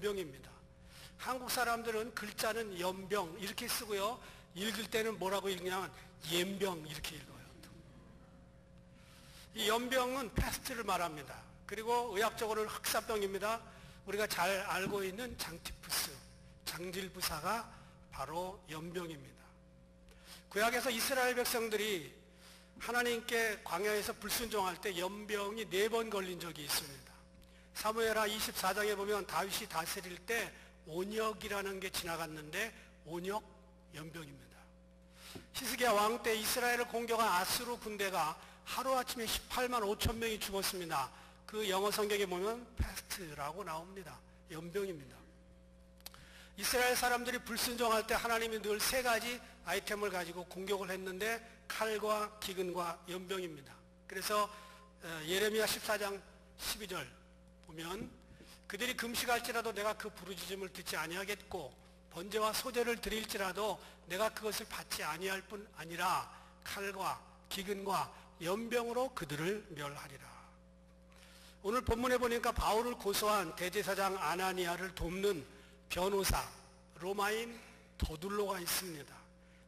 연병입니다. 한국 사람들은 글자는 연병 이렇게 쓰고요. 읽을 때는 뭐라고 읽냐면 연병 이렇게 읽어요. 이 연병은 패스트를 말합니다. 그리고 의학적으로는 흑사병입니다. 우리가 잘 알고 있는 장티푸스, 장질부사가 바로 연병입니다. 구약에서 이스라엘 백성들이 하나님께 광야에서 불순종할 때 연병이 4번 걸린 적이 있습니다. 사무엘하 24장에 보면 다윗이 다스릴 때 온역이라는 게 지나갔는데 온역 연병입니다. 히스기야 왕 때 이스라엘을 공격한 아수르 군대가 하루아침에 18만 5천 명이 죽었습니다. 그 영어 성경에 보면 패스트라고 나옵니다. 연병입니다. 이스라엘 사람들이 불순종할 때 하나님이 늘 3가지 아이템을 가지고 공격을 했는데 칼과 기근과 연병입니다. 그래서 예레미야 14장 12절 보면 그들이 금식할지라도 내가 그 부르짖음을 듣지 아니하겠고 번제와 소제를 드릴지라도 내가 그것을 받지 아니할 뿐 아니라 칼과 기근과 연병으로 그들을 멸하리라. 오늘 본문에 보니까 바울을 고소한 대제사장 아나니아를 돕는 변호사 로마인 더둘로가 있습니다.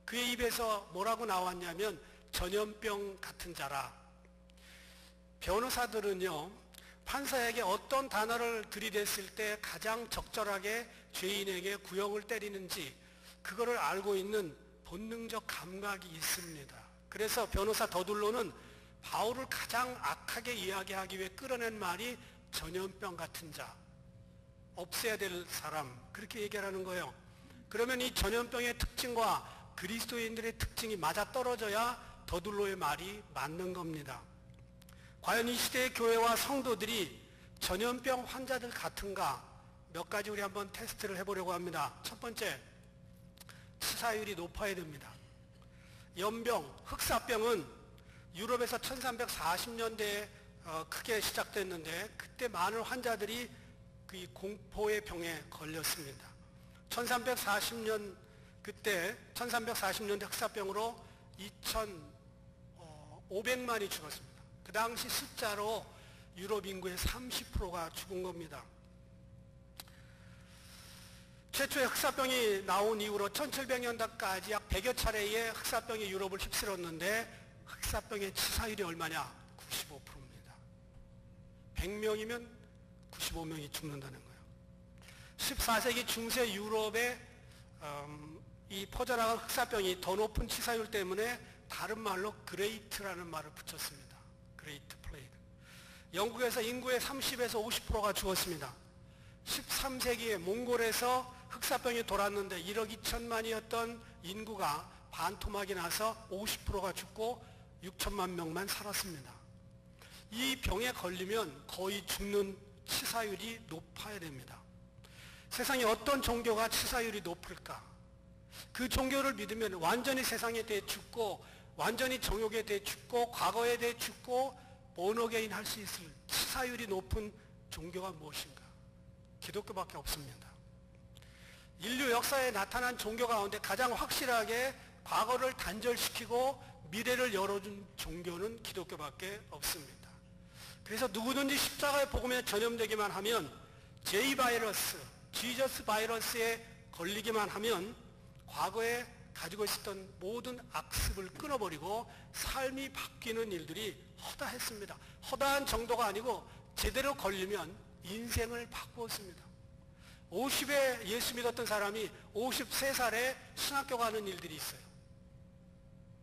그의 입에서 뭐라고 나왔냐면 전염병 같은 자라. 변호사들은요 판사에게 어떤 단어를 들이댔을 때 가장 적절하게 죄인에게 구형을 때리는지 그거를 알고 있는 본능적 감각이 있습니다. 그래서 변호사 더둘로는 바울을 가장 악하게 이야기하기 위해 끌어낸 말이 전염병 같은 자, 없애야 될 사람, 그렇게 얘기하는 거예요. 그러면 이 전염병의 특징과 그리스도인들의 특징이 맞아떨어져야 더둘로의 말이 맞는 겁니다. 과연 이 시대의 교회와 성도들이 전염병 환자들 같은가? 몇 가지 우리 한번 테스트를 해보려고 합니다. 첫 번째, 치사율이 높아야 됩니다. 연병, 흑사병은 유럽에서 1340년대에 크게 시작됐는데 그때 많은 환자들이 그 공포의 병에 걸렸습니다. 1340년 그때 1340년대 흑사병으로 2,500만이 죽었습니다. 그 당시 숫자로 유럽 인구의 30%가 죽은 겁니다. 최초의 흑사병이 나온 이후로 1700년대까지 약 100여 차례의 흑사병이 유럽을 휩쓸었는데 흑사병의 치사율이 얼마냐? 95%입니다. 100명이면 95명이 죽는다는 거예요. 14세기 중세 유럽의 이 퍼져나간 흑사병이 더 높은 치사율 때문에 다른 말로 그레이트라는 말을 붙였습니다. 그레이트 플레이그. 영국에서 인구의 30에서 50%가 죽었습니다. 13세기에 몽골에서 흑사병이 돌았는데 1억 2천만이었던 인구가 반토막이 나서 50%가 죽고 6천만 명만 살았습니다. 이 병에 걸리면 거의 죽는 치사율이 높아야 됩니다. 세상에 어떤 종교가 치사율이 높을까? 그 종교를 믿으면 완전히 세상에 대해 죽고 완전히 정욕에 대해 죽고 과거에 대해 죽고 본어게인 할 수 있을 치사율이 높은 종교가 무엇인가? 기독교밖에 없습니다. 인류 역사에 나타난 종교 가운데 가장 확실하게 과거를 단절시키고 미래를 열어준 종교는 기독교밖에 없습니다. 그래서 누구든지 십자가의 복음에 전염되기만 하면 J-바이러스, 지저스 바이러스에 걸리기만 하면 과거에 가지고 있었던 모든 악습을 끊어버리고 삶이 바뀌는 일들이 허다했습니다. 허다한 정도가 아니고 제대로 걸리면 인생을 바꾸었습니다. 50에 예수 믿었던 사람이 53살에 신학교 가는 일들이 있어요.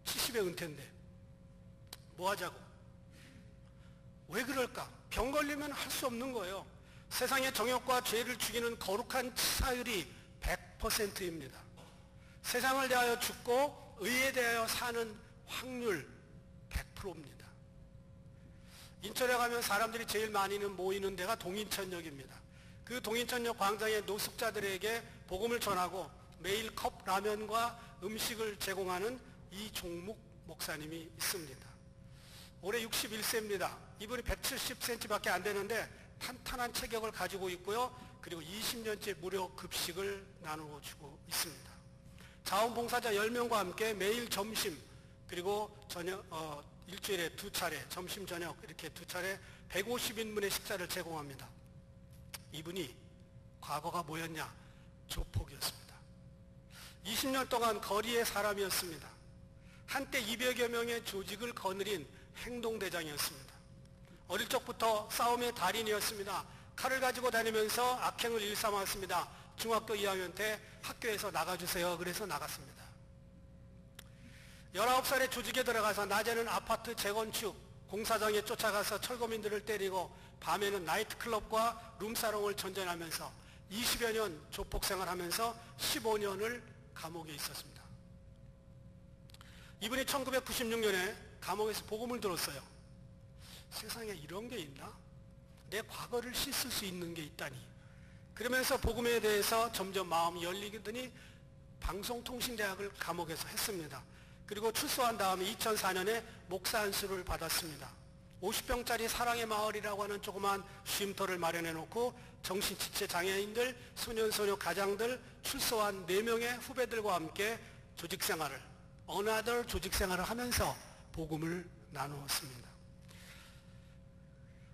70에 은퇴인데 뭐 하자고? 왜 그럴까? 병 걸리면 할 수 없는 거예요. 세상의 정욕과 죄를 죽이는 거룩한 치사율이 100%입니다. 세상을 대하여 죽고 의에 대하여 사는 확률 100%입니다. 인천에 가면 사람들이 제일 많이 모이는 데가 동인천역입니다. 그 동인천역 광장에 노숙자들에게 복음을 전하고 매일 컵 라면과 음식을 제공하는 이종묵 목사님이 있습니다. 올해 61세입니다. 이분이 170cm밖에 안 되는데 탄탄한 체격을 가지고 있고요. 그리고 20년째 무료 급식을 나누어 주고 있습니다. 자원봉사자 10명과 함께 매일 점심 그리고 저녁 일주일에 2차례 점심 저녁 이렇게 2차례 150인분의 식사를 제공합니다. 이분이 과거가 뭐였냐? 조폭이었습니다. 20년 동안 거리의 사람이었습니다. 한때 200여 명의 조직을 거느린 행동대장이었습니다. 어릴 적부터 싸움의 달인이었습니다. 칼을 가지고 다니면서 악행을 일삼았습니다. 중학교 2학년 때 학교에서 나가주세요. 그래서 나갔습니다. 19살에 조직에 들어가서 낮에는 아파트 재건축, 공사장에 쫓아가서 철거민들을 때리고 밤에는 나이트클럽과 룸사롱을 전전하면서 20여 년 조폭 생활하면서 15년을 감옥에 있었습니다. 이분이 1996년에 감옥에서 복음을 들었어요. 세상에 이런 게 있나? 내 과거를 씻을 수 있는 게 있다니. 그러면서 복음에 대해서 점점 마음이 열리더니 방송통신대학을 감옥에서 했습니다. 그리고 출소한 다음에 2004년에 목사 안수를 받았습니다. 50평짜리 사랑의 마을이라고 하는 조그만 쉼터를 마련해 놓고 정신지체 장애인들, 소년소녀 가장들 출소한 4명의 후배들과 함께 조직생활을, 어나더 조직생활을 하면서 복음을 나누었습니다.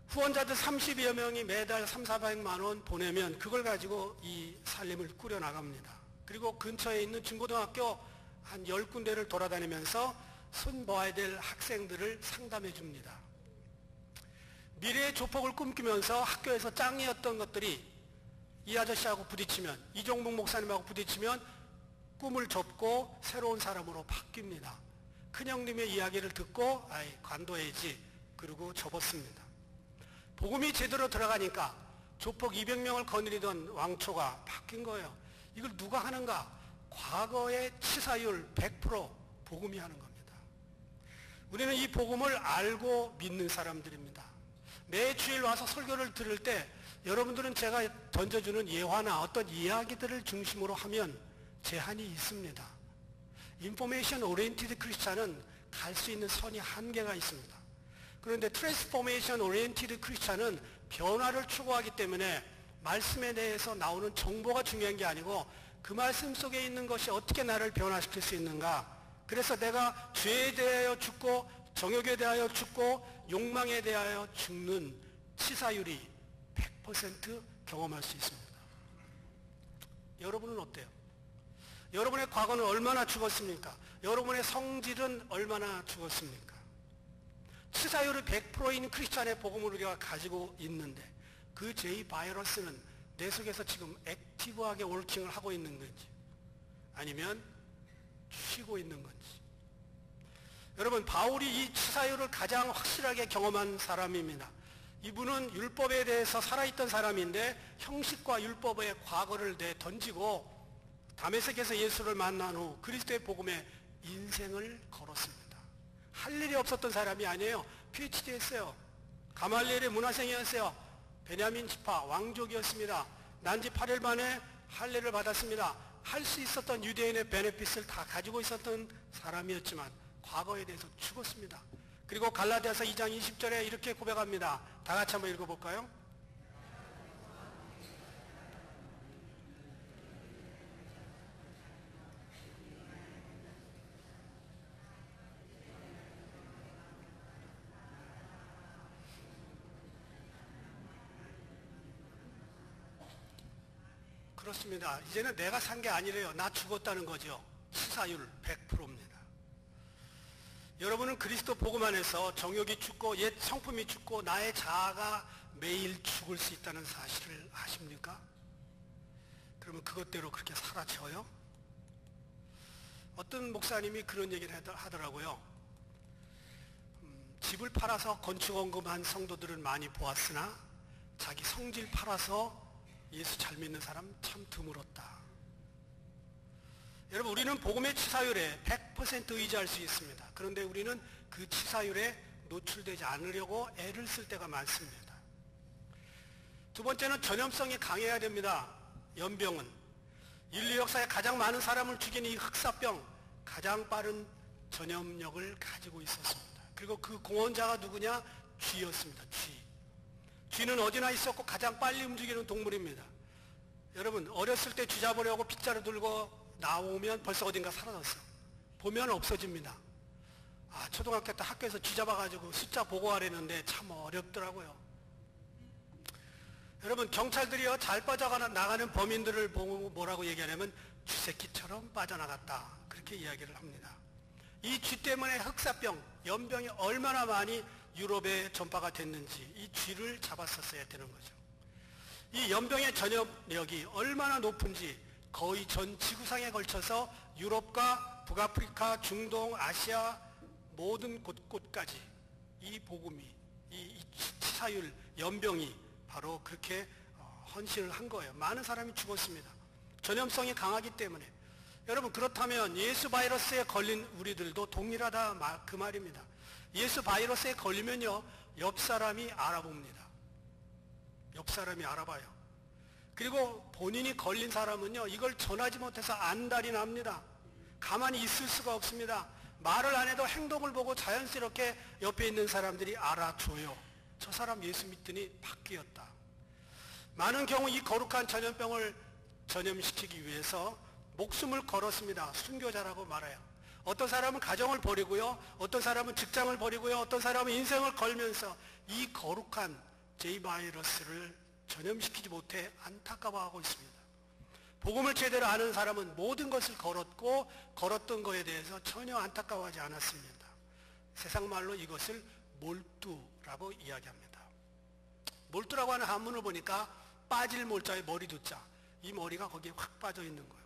후원자들 30여 명이 매달 300~400만 원 보내면 그걸 가지고 이 살림을 꾸려나갑니다. 그리고 근처에 있는 중고등학교 한 10군데를 돌아다니면서 손봐야 될 학생들을 상담해 줍니다. 미래의 조폭을 꿈꾸면서 학교에서 짱이었던 것들이 이 아저씨하고 부딪히면, 이종복 목사님하고 부딪히면 꿈을 접고 새로운 사람으로 바뀝니다. 큰형님의 이야기를 듣고 아이 관둬야지 그러고 접었습니다. 복음이 제대로 들어가니까 조폭 200명을 거느리던 왕초가 바뀐 거예요. 이걸 누가 하는가? 과거의 치사율 100% 복음이 하는 겁니다. 우리는 이 복음을 알고 믿는 사람들입니다. 매 주일 와서 설교를 들을 때 여러분들은 제가 던져주는 예화나 어떤 이야기들을 중심으로 하면 제한이 있습니다. 인포메이션 오리엔티드 크리스찬은 갈 수 있는 선이 한계가 있습니다. 그런데 트랜스포메이션 오리엔티드 크리스찬은 변화를 추구하기 때문에 말씀에 대해서 나오는 정보가 중요한 게 아니고 그 말씀 속에 있는 것이 어떻게 나를 변화시킬 수 있는가. 그래서 내가 죄에 대하여 죽고 정욕에 대하여 죽고 욕망에 대하여 죽는 치사율이 100% 경험할 수 있습니다. 여러분은 어때요? 여러분의 과거는 얼마나 죽었습니까? 여러분의 성질은 얼마나 죽었습니까? 치사율이 100%인 크리스찬의 복음을 우리가 가지고 있는데 그 제2 바이러스는 내 속에서 지금 액티브하게 워킹을 하고 있는 건지 아니면 쉬고 있는 건지. 여러분, 바울이 이 치사율을 가장 확실하게 경험한 사람입니다. 이분은 율법에 대해서 살아있던 사람인데 형식과 율법의 과거를 내던지고 다메섹에서 예수를 만난 후 그리스도의 복음에 인생을 걸었습니다. 할 일이 없었던 사람이 아니에요. PhD 했어요. 가말리엘의 문화생이었어요. 베냐민 지파 왕족이었습니다. 난지 8일 만에 할례를 받았습니다. 할 수 있었던 유대인의 베네핏을 다 가지고 있었던 사람이었지만 과거에 대해서 죽었습니다. 그리고 갈라디아서 2장 20절에 이렇게 고백합니다. 다 같이 한번 읽어볼까요? 그렇습니다. 이제는 내가 산 게 아니래요. 나 죽었다는 거죠. 치사율 100%입니다. 여러분은 그리스도 복음 안에서 정욕이 죽고 옛 성품이 죽고 나의 자아가 매일 죽을 수 있다는 사실을 아십니까? 그러면 그것대로 그렇게 살아져요? 어떤 목사님이 그런 얘기를 하더라고요. 집을 팔아서 건축원금한 성도들을 많이 보았으나 자기 성질 팔아서 예수 잘 믿는 사람 참 드물었다. 여러분, 우리는 복음의 치사율에 100% 의지할 수 있습니다. 그런데 우리는 그 치사율에 노출되지 않으려고 애를 쓸 때가 많습니다. 두 번째는 전염성이 강해야 됩니다. 연병은 인류 역사에 가장 많은 사람을 죽인 이 흑사병, 가장 빠른 전염력을 가지고 있었습니다. 그리고 그 공헌자가 누구냐? 쥐였습니다. 쥐는 어디나 있었고 가장 빨리 움직이는 동물입니다. 여러분, 어렸을 때 쥐 잡으려고 빗자루 들고 나오면 벌써 어딘가 사라졌어. 보면 없어집니다. 초등학교 때 학교에서 쥐 잡아가지고 숫자 보고하려는데 참 어렵더라고요. 여러분, 경찰들이요, 잘 빠져나가는 범인들을 보고 뭐라고 얘기하냐면 쥐새끼처럼 빠져나갔다, 그렇게 이야기를 합니다. 이 쥐 때문에 흑사병, 연병이 얼마나 많이 유럽에 전파가 됐는지 이 쥐를 잡았었어야 되는 거죠. 이 연병의 전염력이 얼마나 높은지 거의 전 지구상에 걸쳐서 유럽과 북아프리카, 중동, 아시아 모든 곳까지 이 복음이, 이 치사율, 연병이 바로 그렇게 헌신을 한 거예요. 많은 사람이 죽었습니다. 전염성이 강하기 때문에. 여러분, 그렇다면 예수 바이러스에 걸린 우리들도 동일하다, 그 말입니다. 예수 바이러스에 걸리면요, 옆 사람이 알아봅니다. 옆 사람이 알아봐요. 그리고 본인이 걸린 사람은요, 이걸 전하지 못해서 안달이 납니다. 가만히 있을 수가 없습니다. 말을 안 해도 행동을 보고 자연스럽게 옆에 있는 사람들이 알아줘요. 저 사람 예수 믿더니 바뀌었다. 많은 경우 이 거룩한 전염병을 전염시키기 위해서 목숨을 걸었습니다. 순교자라고 말해요. 어떤 사람은 가정을 버리고요, 어떤 사람은 직장을 버리고요, 어떤 사람은 인생을 걸면서 이 거룩한 J-바이러스를 전염시키지 못해 안타까워하고 있습니다. 복음을 제대로 아는 사람은 모든 것을 걸었고 걸었던 것에 대해서 전혀 안타까워하지 않았습니다. 세상 말로 이것을 몰두라고 이야기합니다. 몰두라고 하는 한문을 보니까 빠질 몰자에 머리 두자, 이 머리가 거기에 확 빠져 있는 거예요.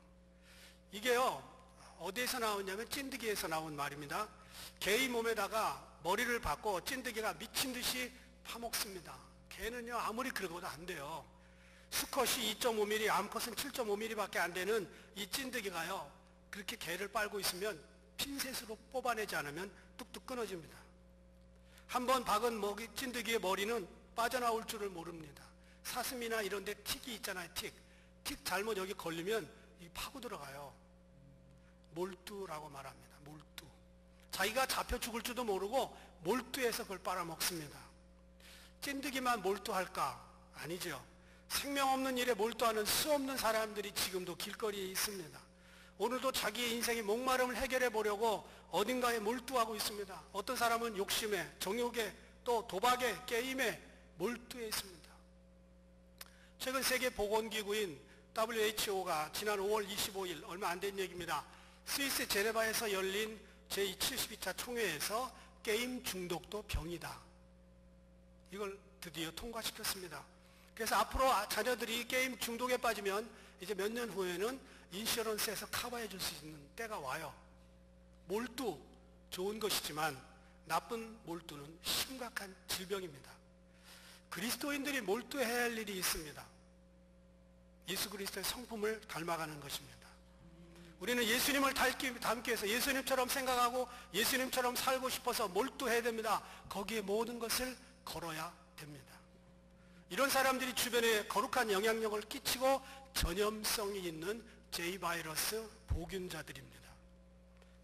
이게요, 어디에서 나왔냐면 찐득이에서 나온 말입니다. 개의 몸에다가 머리를 박고 찐득이가 미친 듯이 파먹습니다. 개는요, 아무리 그러고도 안 돼요. 수컷이 2.5mm, 암컷은 7.5mm밖에 안 되는 이 찐득이가요, 그렇게 개를 빨고 있으면 핀셋으로 뽑아내지 않으면 뚝뚝 끊어집니다. 한번 박은 찐득이의 머리는 빠져나올 줄을 모릅니다. 사슴이나 이런 데 틱이 있잖아요, 틱 잘못 여기 걸리면 이 파고 들어가요. 몰두라고 말합니다. 몰두. 자기가 잡혀 죽을 줄도 모르고 몰두해서 그걸 빨아먹습니다. 찐득이만 몰두할까? 아니죠. 생명 없는 일에 몰두하는 수없는 사람들이 지금도 길거리에 있습니다. 오늘도 자기의 인생의 목마름을 해결해 보려고 어딘가에 몰두하고 있습니다. 어떤 사람은 욕심에, 정욕에, 또 도박에, 게임에 몰두해 있습니다. 최근 세계보건기구인 WHO가 지난 5월 25일, 얼마 안 된 얘기입니다. 스위스 제네바에서 열린 제72차 총회에서 게임 중독도 병이다, 이걸 드디어 통과시켰습니다. 그래서 앞으로 자녀들이 게임 중독에 빠지면 이제 몇 년 후에는 인슈런스에서 커버해 줄 수 있는 때가 와요. 몰두, 좋은 것이지만 나쁜 몰두는 심각한 질병입니다. 그리스도인들이 몰두해야 할 일이 있습니다. 예수 그리스도의 성품을 닮아가는 것입니다. 우리는 예수님을 닮기 위해서 예수님처럼 생각하고 예수님처럼 살고 싶어서 몰두해야 됩니다. 거기에 모든 것을 걸어야 됩니다. 이런 사람들이 주변에 거룩한 영향력을 끼치고 전염성이 있는 J-바이러스 보균자들입니다.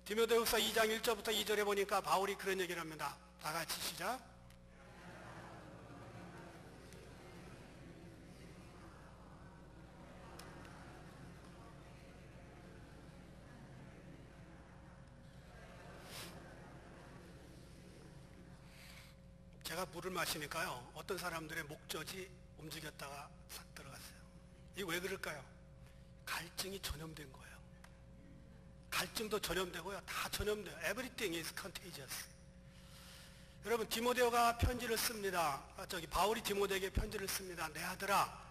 디모데후서 2장 1절부터 2절에 보니까 바울이 그런 얘기를 합니다. 다 같이 시작. 제가 물을 마시니까요, 어떤 사람들의 목젖이 움직였다가 싹 들어갔어요. 이게 왜 그럴까요? 갈증이 전염된 거예요. 갈증도 전염되고요, 다 전염돼요. Everything is contagious. 여러분, 디모데오가 편지를 씁니다. 바울이 디모데에게 편지를 씁니다. 내 아들아,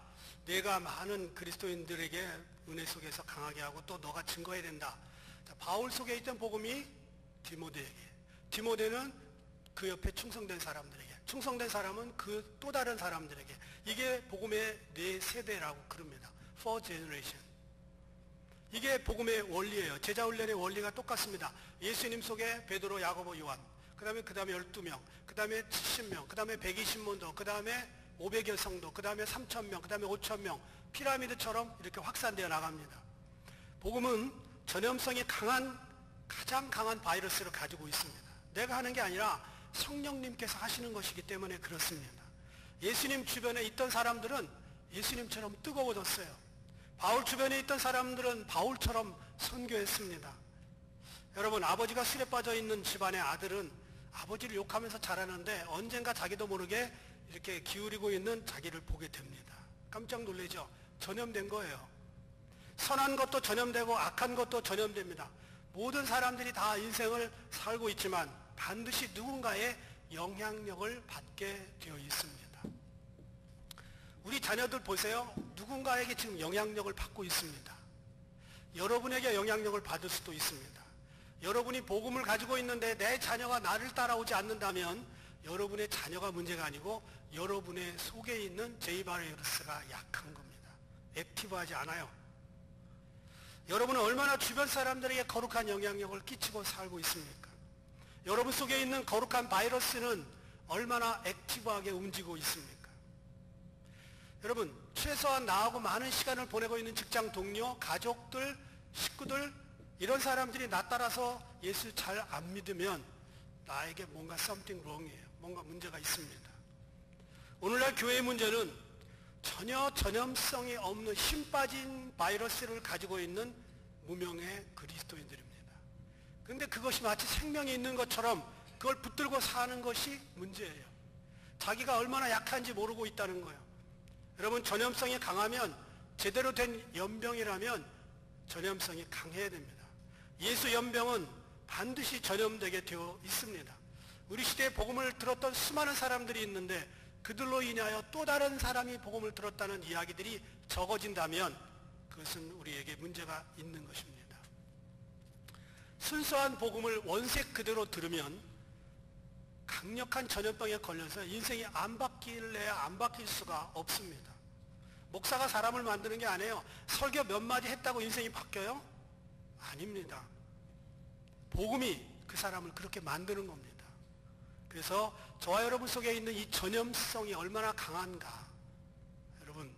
내가 많은 그리스도인들에게 은혜 속에서 강하게 하고 또 너가 증거해야 된다. 자, 바울 속에 있던 복음이 디모데에게, 디모데는 그 옆에 충성된 사람들에게, 충성된 사람은 그 또 다른 사람들에게, 이게 복음의 네 세대라고 그럽니다. Four generation. 이게 복음의 원리예요. 제자훈련의 원리가 똑같습니다. 예수님 속에 베드로, 야고보, 요한, 그 다음에 12명, 그 다음에 70명, 그 다음에 120문도, 그 다음에 500여 성도, 그 다음에 3,000명, 그 다음에 5,000명, 피라미드처럼 이렇게 확산되어 나갑니다. 복음은 전염성이 강한, 가장 강한 바이러스를 가지고 있습니다. 내가 하는 게 아니라 성령님께서 하시는 것이기 때문에 그렇습니다. 예수님 주변에 있던 사람들은 예수님처럼 뜨거워졌어요. 바울 주변에 있던 사람들은 바울처럼 선교했습니다. 여러분, 아버지가 술에 빠져 있는 집안의 아들은 아버지를 욕하면서 자라는데 언젠가 자기도 모르게 이렇게 기울이고 있는 자기를 보게 됩니다. 깜짝 놀라죠? 전염된 거예요. 선한 것도 전염되고 악한 것도 전염됩니다. 모든 사람들이 다 인생을 살고 있지만 반드시 누군가의 영향력을 받게 되어 있습니다. 우리 자녀들 보세요. 누군가에게 지금 영향력을 받고 있습니다. 여러분에게 영향력을 받을 수도 있습니다. 여러분이 복음을 가지고 있는데 내 자녀가 나를 따라오지 않는다면 여러분의 자녀가 문제가 아니고 여러분의 속에 있는 제이바이러스가 약한 겁니다. 액티브하지 않아요. 여러분은 얼마나 주변 사람들에게 거룩한 영향력을 끼치고 살고 있습니까? 여러분 속에 있는 거룩한 바이러스는 얼마나 액티브하게 움직이고 있습니까? 여러분, 최소한 나하고 많은 시간을 보내고 있는 직장 동료, 가족들, 식구들, 이런 사람들이 나 따라서 예수 잘 안 믿으면 나에게 뭔가 something wrong이에요. 뭔가 문제가 있습니다. 오늘날 교회의 문제는 전혀 전염성이 없는 힘 빠진 바이러스를 가지고 있는 무명의 그리스도인들입니다. 그런데 그것이 마치 생명이 있는 것처럼 그걸 붙들고 사는 것이 문제예요. 자기가 얼마나 약한지 모르고 있다는 거예요. 여러분, 전염성이 강하면, 제대로 된 연병이라면 전염성이 강해야 됩니다. 예수 연병은 반드시 전염되게 되어 있습니다. 우리 시대에 복음을 들었던 수많은 사람들이 있는데 그들로 인하여 또 다른 사람이 복음을 들었다는 이야기들이 적어진다면 그것은 우리에게 문제가 있는 것입니다. 순수한 복음을 원색 그대로 들으면 강력한 전염병에 걸려서 인생이 안 바뀔래야 안 바뀔 수가 없습니다. 목사가 사람을 만드는 게 아니에요. 설교 몇 마디 했다고 인생이 바뀌어요? 아닙니다. 복음이 그 사람을 그렇게 만드는 겁니다. 그래서 저와 여러분 속에 있는 이 전염성이 얼마나 강한가 여러분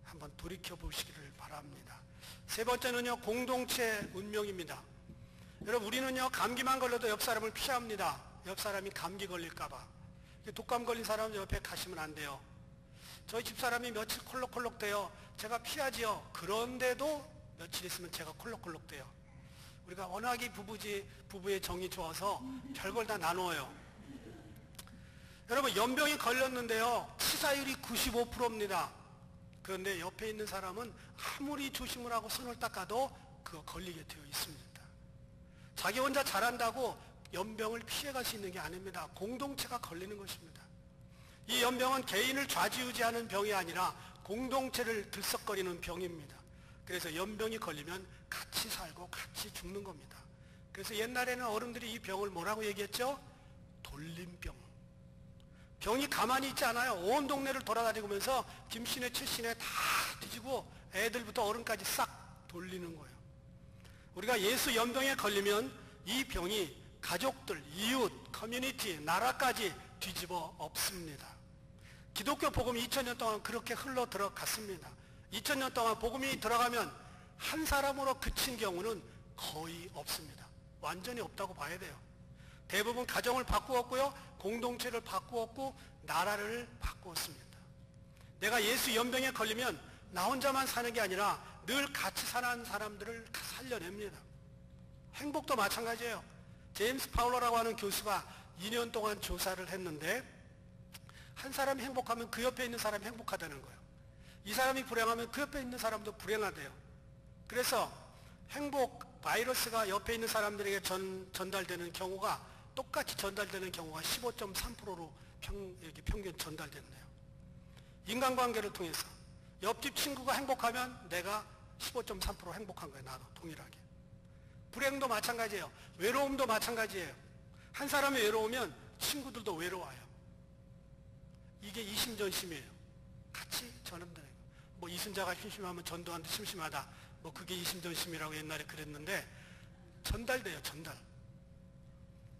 한번 돌이켜 보시기를 바랍니다. 세 번째는요, 공동체 운명입니다. 여러분, 우리는요 감기만 걸려도 옆 사람을 피합니다. 옆 사람이 감기 걸릴까 봐. 독감 걸린 사람 옆에 가시면 안 돼요. 저희 집사람이 며칠 콜록콜록 돼요. 제가 피하지요. 그런데도 며칠 있으면 제가 콜록콜록 돼요. 우리가 워낙에 부부의 정이 좋아서 별걸 다 나누어요. 여러분, 연병이 걸렸는데요, 치사율이 95%입니다. 그런데 옆에 있는 사람은 아무리 조심을 하고 손을 닦아도 그거 걸리게 되어 있습니다. 자기 혼자 잘한다고 연병을 피해갈 수 있는 게 아닙니다. 공동체가 걸리는 것입니다. 이 연병은 개인을 좌지우지하는 병이 아니라 공동체를 들썩거리는 병입니다. 그래서 연병이 걸리면 같이 살고 같이 죽는 겁니다. 그래서 옛날에는 어른들이 이 병을 뭐라고 얘기했죠? 돌림병. 병이 가만히 있지 않아요. 온 동네를 돌아다니면서 김씨네 칠씨네 다 뒤지고 애들부터 어른까지 싹 돌리는 거예요. 우리가 예수 연병에 걸리면 이 병이 가족들, 이웃, 커뮤니티, 나라까지 뒤집어 엎습니다. 기독교 복음이 2000년 동안 그렇게 흘러 들어갔습니다. 2000년 동안 복음이 들어가면 한 사람으로 그친 경우는 거의 없습니다. 완전히 없다고 봐야 돼요. 대부분 가정을 바꾸었고요, 공동체를 바꾸었고, 나라를 바꾸었습니다. 내가 예수 연병에 걸리면 나 혼자만 사는 게 아니라 늘 같이 사는 사람들을 살려냅니다. 행복도 마찬가지예요. 제임스 파울러라고 하는 교수가 2년 동안 조사를 했는데 한 사람이 행복하면 그 옆에 있는 사람이 행복하다는 거예요. 이 사람이 불행하면 그 옆에 있는 사람도 불행하대요. 그래서 행복 바이러스가 옆에 있는 사람들에게 전달되는 경우가 똑같이 전달되는 경우가 15.3%로 평균 전달된대요. 인간관계를 통해서 옆집 친구가 행복하면 내가 15.3% 행복한 거예요. 나도 동일하게. 불행도 마찬가지예요. 외로움도 마찬가지예요. 한 사람이 외로우면 친구들도 외로워요. 이게 이심전심이에요. 같이 전염되는 거. 뭐 이순자가 심심하면 전두환도 심심하다. 뭐 그게 이심전심이라고 옛날에 그랬는데 전달돼요. 전달.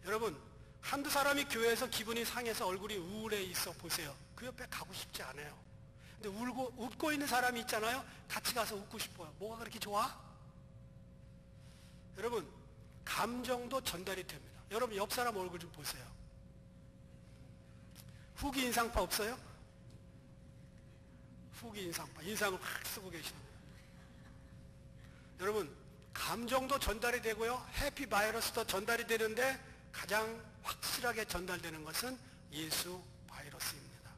여러분, 한두 사람이 교회에서 기분이 상해서 얼굴이 우울해 있어 보세요. 그 옆에 가고 싶지 않아요. 근데 웃고 있는 사람이 있잖아요. 같이 가서 웃고 싶어요. 뭐가 그렇게 좋아? 여러분, 감정도 전달이 됩니다. 여러분, 옆 사람 얼굴 좀 보세요. 후기 인상파 없어요? 후기 인상파. 인상을 확 쓰고 계십니다. 여러분, 감정도 전달이 되고요, 해피 바이러스도 전달이 되는데 가장 확실하게 전달되는 것은 예수 바이러스입니다.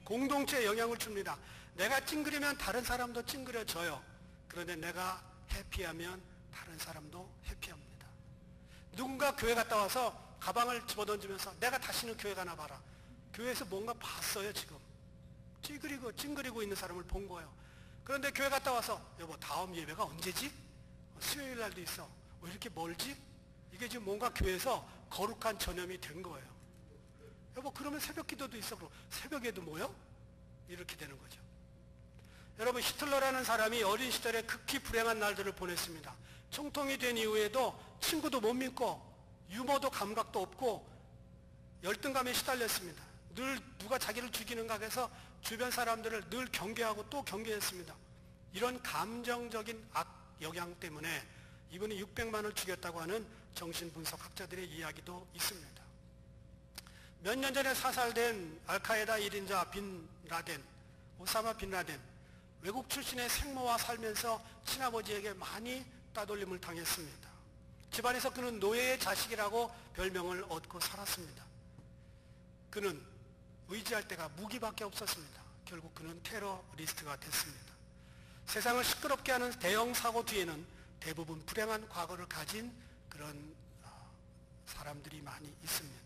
공동체에 영향을 줍니다. 내가 찡그리면 다른 사람도 찡그려져요. 그런데 내가 해피하면 다른 사람도 해피합니다. 누군가 교회 갔다 와서 가방을 집어던지면서 내가 다시는 교회 가나 봐라. 교회에서 뭔가 봤어요. 지금 찡그리고 있는 사람을 본 거예요. 그런데 교회 갔다 와서 여보 다음 예배가 언제지? 수요일 날도 있어. 왜 이렇게 멀지? 이게 지금 뭔가 교회에서 거룩한 전염이 된 거예요. 여보 그러면 새벽 기도도 있어. 그럼 새벽에도 모여? 이렇게 되는 거죠. 여러분 히틀러라는 사람이 어린 시절에 극히 불행한 날들을 보냈습니다. 총통이 된 이후에도 친구도 못 믿고 유머도 감각도 없고 열등감에 시달렸습니다. 늘 누가 자기를 죽이는가 해서 주변 사람들을 늘 경계하고 또 경계했습니다. 이런 감정적인 악 영향 때문에 이분이 600만을 죽였다고 하는 정신분석학자들의 이야기도 있습니다. 몇 년 전에 사살된 알카에다 1인자 빈 라덴, 오사마 빈 라덴, 외국 출신의 생모와 살면서 친아버지에게 많이 따돌림을 당했습니다. 집안에서 그는 노예의 자식이라고 별명을 얻고 살았습니다. 그는 의지할 데가 무기밖에 없었습니다. 결국 그는 테러리스트가 됐습니다. 세상을 시끄럽게 하는 대형 사고 뒤에는 대부분 불행한 과거를 가진 그런 사람들이 많이 있습니다.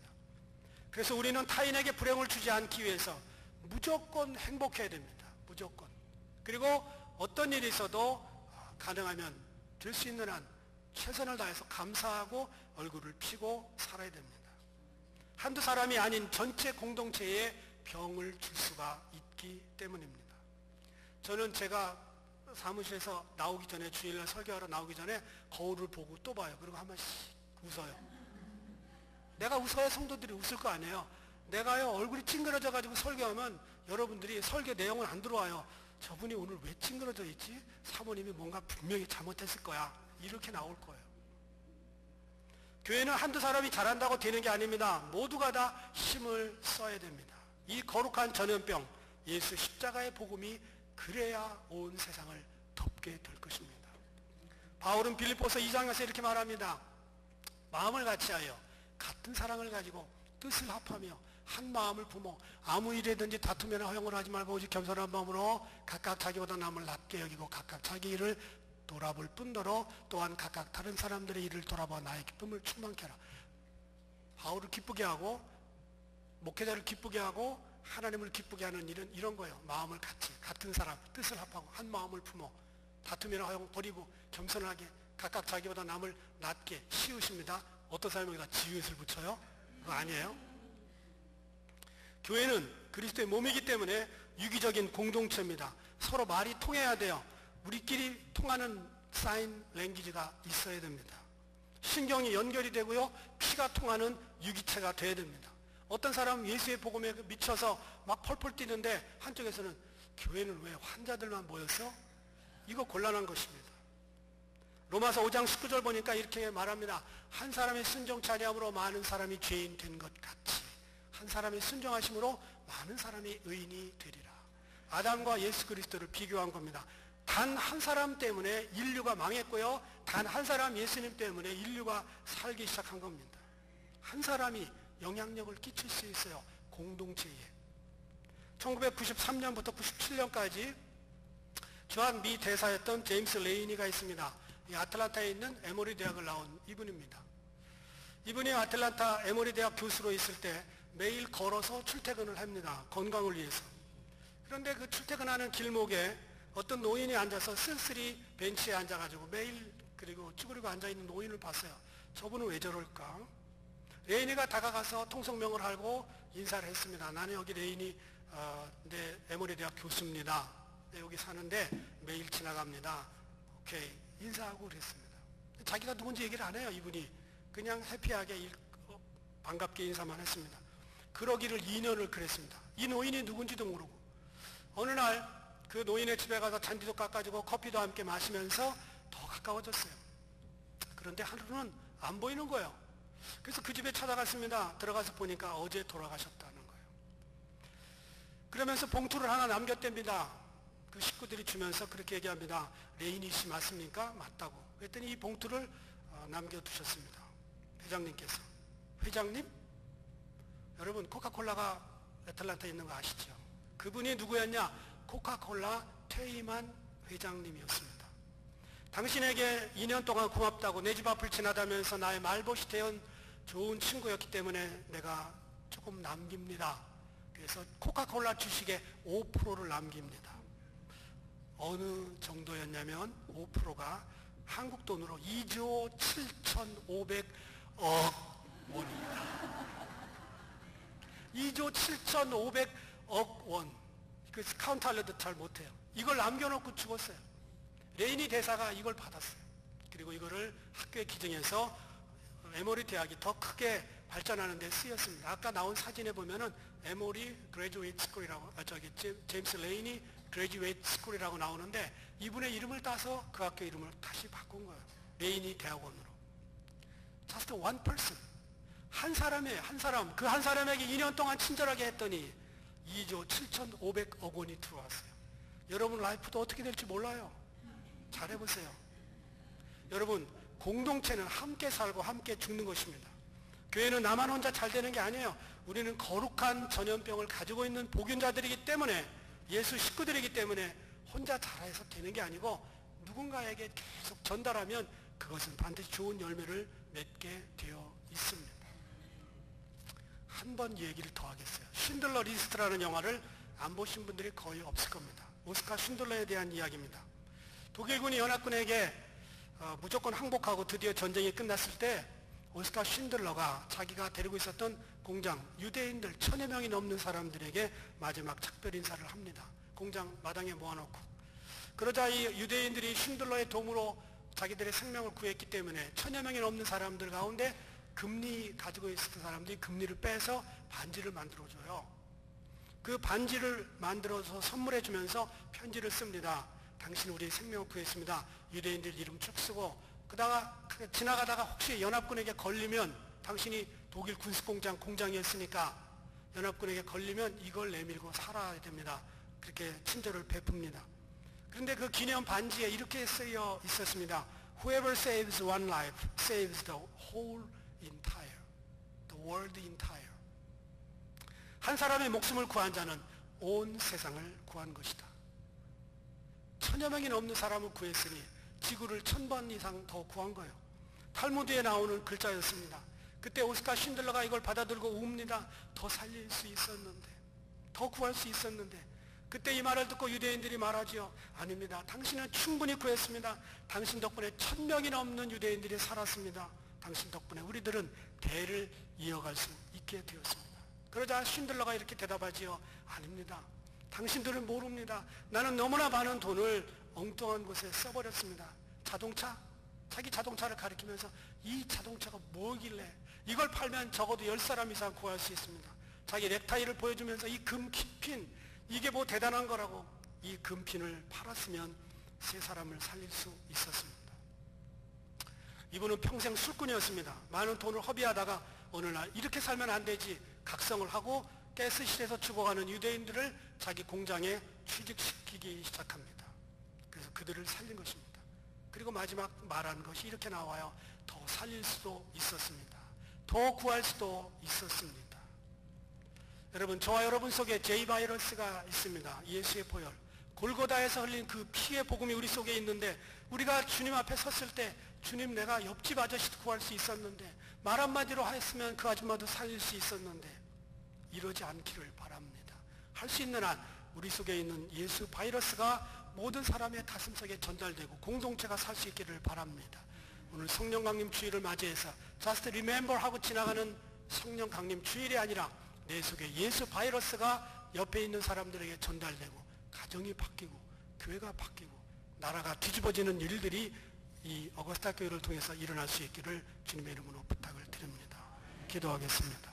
그래서 우리는 타인에게 불행을 주지 않기 위해서 무조건 행복해야 됩니다. 무조건. 그리고 어떤 일이 있어도 가능하면 될 수 있는 한 최선을 다해서 감사하고 얼굴을 피고 살아야 됩니다. 한두 사람이 아닌 전체 공동체에 병을 줄 수가 있기 때문입니다. 저는 제가 사무실에서 나오기 전에 주일날 설교하러 나오기 전에 거울을 보고 또 봐요. 그리고 한 번씩 웃어요. 내가 웃어야 성도들이 웃을 거 아니에요. 내가요 얼굴이 찡그러져 가지고 설교하면 여러분들이 설교 내용은 안 들어와요. 저분이 오늘 왜 찡그러져 있지? 사모님이 뭔가 분명히 잘못했을 거야. 이렇게 나올 거예요. 교회는 한두 사람이 잘한다고 되는 게 아닙니다. 모두가 다 힘을 써야 됩니다. 이 거룩한 전염병, 예수 십자가의 복음이 그래야 온 세상을 덮게 될 것입니다. 바울은 빌립보서 2장에서 이렇게 말합니다. 마음을 같이하여 같은 사랑을 가지고 뜻을 합하며 한 마음을 품어 아무 일에든지 다투면 허용을 하지 말고 오직 겸손한 마음으로 각각 자기보다 남을 낮게 여기고 각각 자기 일을 돌아볼 뿐더러 또한 각각 다른 사람들의 일을 돌아봐 나의 기쁨을 충만케 하라. 바울을 기쁘게 하고 목회자를 기쁘게 하고 하나님을 기쁘게 하는 일은 이런 거예요. 마음을 같은 사람 뜻을 합하고 한 마음을 품어 다투면 허용 버리고 겸손하게 각각 자기보다 남을 낮게 씌우십니다. 어떤 사람이 여기다 지읒을 붙여요? 그거 아니에요. 교회는 그리스도의 몸이기 때문에 유기적인 공동체입니다. 서로 말이 통해야 돼요. 우리끼리 통하는 사인 랭귀지가 있어야 됩니다. 신경이 연결이 되고요. 피가 통하는 유기체가 돼야 됩니다. 어떤 사람은 예수의 복음에 미쳐서 막 펄펄 뛰는데 한쪽에서는 교회는 왜 환자들만 모였어? 이거 곤란한 것입니다. 로마서 5장 19절 보니까 이렇게 말합니다. 한 사람의 순종치 아니함으로 많은 사람이 죄인 된 것 같이 한 사람의 순종하심으로 많은 사람이 의인이 되리라. 아담과 예수 그리스도를 비교한 겁니다. 단 한 사람 때문에 인류가 망했고요. 단 한 사람 예수님 때문에 인류가 살기 시작한 겁니다. 한 사람이 영향력을 끼칠 수 있어요. 공동체에. 1993년부터 97년까지 주한 미 대사였던 제임스 레이니가 있습니다. 이 아틀란타에 있는 에모리 대학을 나온 이분입니다. 이분이 아틀란타 에모리 대학 교수로 있을 때 매일 걸어서 출퇴근을 합니다. 건강을 위해서. 그런데 그 출퇴근하는 길목에 어떤 노인이 앉아서 쓸쓸히 벤치에 앉아가지고 매일 그리고 쭈그리고 앉아있는 노인을 봤어요. 저분은 왜 저럴까? 레이니가 다가가서 통성명을 하고 인사를 했습니다. 나는 여기 레이니 내 에모리 대학 교수입니다. 여기 사는데 매일 지나갑니다. 오케이 인사하고 그랬습니다. 자기가 누군지 얘기를 안 해요. 이분이 그냥 해피하게 반갑게 인사만 했습니다. 그러기를 2년을 그랬습니다. 이 노인이 누군지도 모르고 어느 날 그 노인의 집에 가서 잔디도 깎아주고 커피도 함께 마시면서 더 가까워졌어요. 그런데 하루는 안 보이는 거예요. 그래서 그 집에 찾아갔습니다. 들어가서 보니까 어제 돌아가셨다는 거예요. 그러면서 봉투를 하나 남겼답니다. 그 식구들이 주면서 그렇게 얘기합니다. 레이니 씨 맞습니까? 맞다고. 그랬더니 이 봉투를 남겨두셨습니다. 회장님께서. 회장님? 여러분 코카콜라가 애틀란타에 있는 거 아시죠? 그분이 누구였냐? 코카콜라 퇴임한 회장님이었습니다. 당신에게 2년 동안 고맙다고 내 집 앞을 지나다면서 나의 말벗이 되은 좋은 친구였기 때문에 내가 조금 남깁니다. 그래서 코카콜라 주식의 5%를 남깁니다. 어느 정도였냐면 5%가 한국 돈으로 2조 7,500억 원입니다. 2조 7,500억 원. 그 카운트하려도 잘 못해요. 이걸 남겨놓고 죽었어요. 레이니 대사가 이걸 받았어요. 그리고 이거를 학교에 기증해서 에모리 대학이 더 크게 발전하는 데 쓰였습니다. 아까 나온 사진에 보면은 에모리 그레주웨이트 스쿨이라고, 제임스 레이니 그레주웨이트 스쿨이라고 나오는데 이분의 이름을 따서 그 학교 이름을 다시 바꾼 거예요. 레이니 대학원으로. Just one person. 한 사람이에요. 한 사람. 그 한 사람에게 2년 동안 친절하게 했더니 2조 7,500억 원이 들어왔어요. 여러분 라이프도 어떻게 될지 몰라요. 잘해보세요. 여러분, 공동체는 함께 살고 함께 죽는 것입니다. 교회는 나만 혼자 잘 되는 게 아니에요. 우리는 거룩한 전염병을 가지고 있는 복균자들이기 때문에, 예수 식구들이기 때문에 혼자 잘해서 되는 게 아니고 누군가에게 계속 전달하면 그것은 반드시 좋은 열매를 맺게 되어 있습니다. 한 번 얘기를 더 하겠어요. 쉰들러 리스트라는 영화를 안 보신 분들이 거의 없을 겁니다. 오스카 쉰들러에 대한 이야기입니다. 독일군이 연합군에게 무조건 항복하고 드디어 전쟁이 끝났을 때 오스카 쉰들러가 자기가 데리고 있었던 공장, 유대인들 1000여 명이 넘는 사람들에게 마지막 작별 인사를 합니다. 공장 마당에 모아놓고. 그러자 이 유대인들이 쉰들러의 도움으로 자기들의 생명을 구했기 때문에 1000여 명이 넘는 사람들 가운데 금리 가지고 있었던 사람들이 금리를 빼서 반지를 만들어줘요. 그 반지를 만들어서 선물해 주면서 편지를 씁니다. 당신 우리의 생명을 구했습니다. 유대인들 이름 쭉 쓰고, 그다가 지나가다가 혹시 연합군에게 걸리면, 당신이 독일 군수공장 공장이었으니까 연합군에게 걸리면 이걸 내밀고 살아야 됩니다. 그렇게 친절을 베풉니다. 그런데 그 기념 반지에 이렇게 쓰여 있었습니다. Whoever saves one life saves the whole entire, the world entire. 한 사람의 목숨을 구한 자는 온 세상을 구한 것이다. 1000여 명이 넘는 사람을 구했으니 지구를 1000번 이상 더 구한 거예요. 탈무드에 나오는 글자였습니다. 그때 오스카 쉰들러가 이걸 받아들고 웁니다. 더 살릴 수 있었는데, 더 구할 수 있었는데. 그때 이 말을 듣고 유대인들이 말하지요. 아닙니다. 당신은 충분히 구했습니다. 당신 덕분에 1000명이 넘는 유대인들이 살았습니다. 당신 덕분에 우리들은 대를 이어갈 수 있게 되었습니다. 그러자 쉰들러가 이렇게 대답하지요. 아닙니다. 당신들은 모릅니다. 나는 너무나 많은 돈을 엉뚱한 곳에 써버렸습니다. 자동차? 자기 자동차를 가리키면서 이 자동차가 뭐길래 이걸 팔면 적어도 10사람 이상 구할 수 있습니다. 자기 넥타이를 보여주면서 이 금핀, 이게 뭐 대단한 거라고 이 금핀을 팔았으면 3사람을 살릴 수 있었습니다. 이분은 평생 술꾼이었습니다. 많은 돈을 허비하다가 어느 날 이렇게 살면 안 되지 각성을 하고 가스실에서 죽어가는 유대인들을 자기 공장에 취직시키기 시작합니다. 그래서 그들을 살린 것입니다. 그리고 마지막 말한 것이 이렇게 나와요. 더 살릴 수도 있었습니다. 더 구할 수도 있었습니다. 여러분, 저와 여러분 속에 J-바이러스가 있습니다. 예수의 보혈. 골고다에서 흘린 그 피의 복음이 우리 속에 있는데, 우리가 주님 앞에 섰을 때 주님, 내가 옆집 아저씨도 구할 수 있었는데, 말 한마디로 했으면 그 아줌마도 살릴 수 있었는데, 이러지 않기를 바랍니다. 할 수 있는 한 우리 속에 있는 예수 바이러스가 모든 사람의 가슴속에 전달되고 공동체가 살 수 있기를 바랍니다. 오늘 성령 강림 주일을 맞이해서 Just Remember 하고 지나가는 성령 강림 주일이 아니라 내 속에 예수 바이러스가 옆에 있는 사람들에게 전달되고 가정이 바뀌고 교회가 바뀌고 나라가 뒤집어지는 일들이 이 어거스타 교회를 통해서 일어날 수 있기를 주님의 이름으로 부탁을 드립니다. 기도하겠습니다.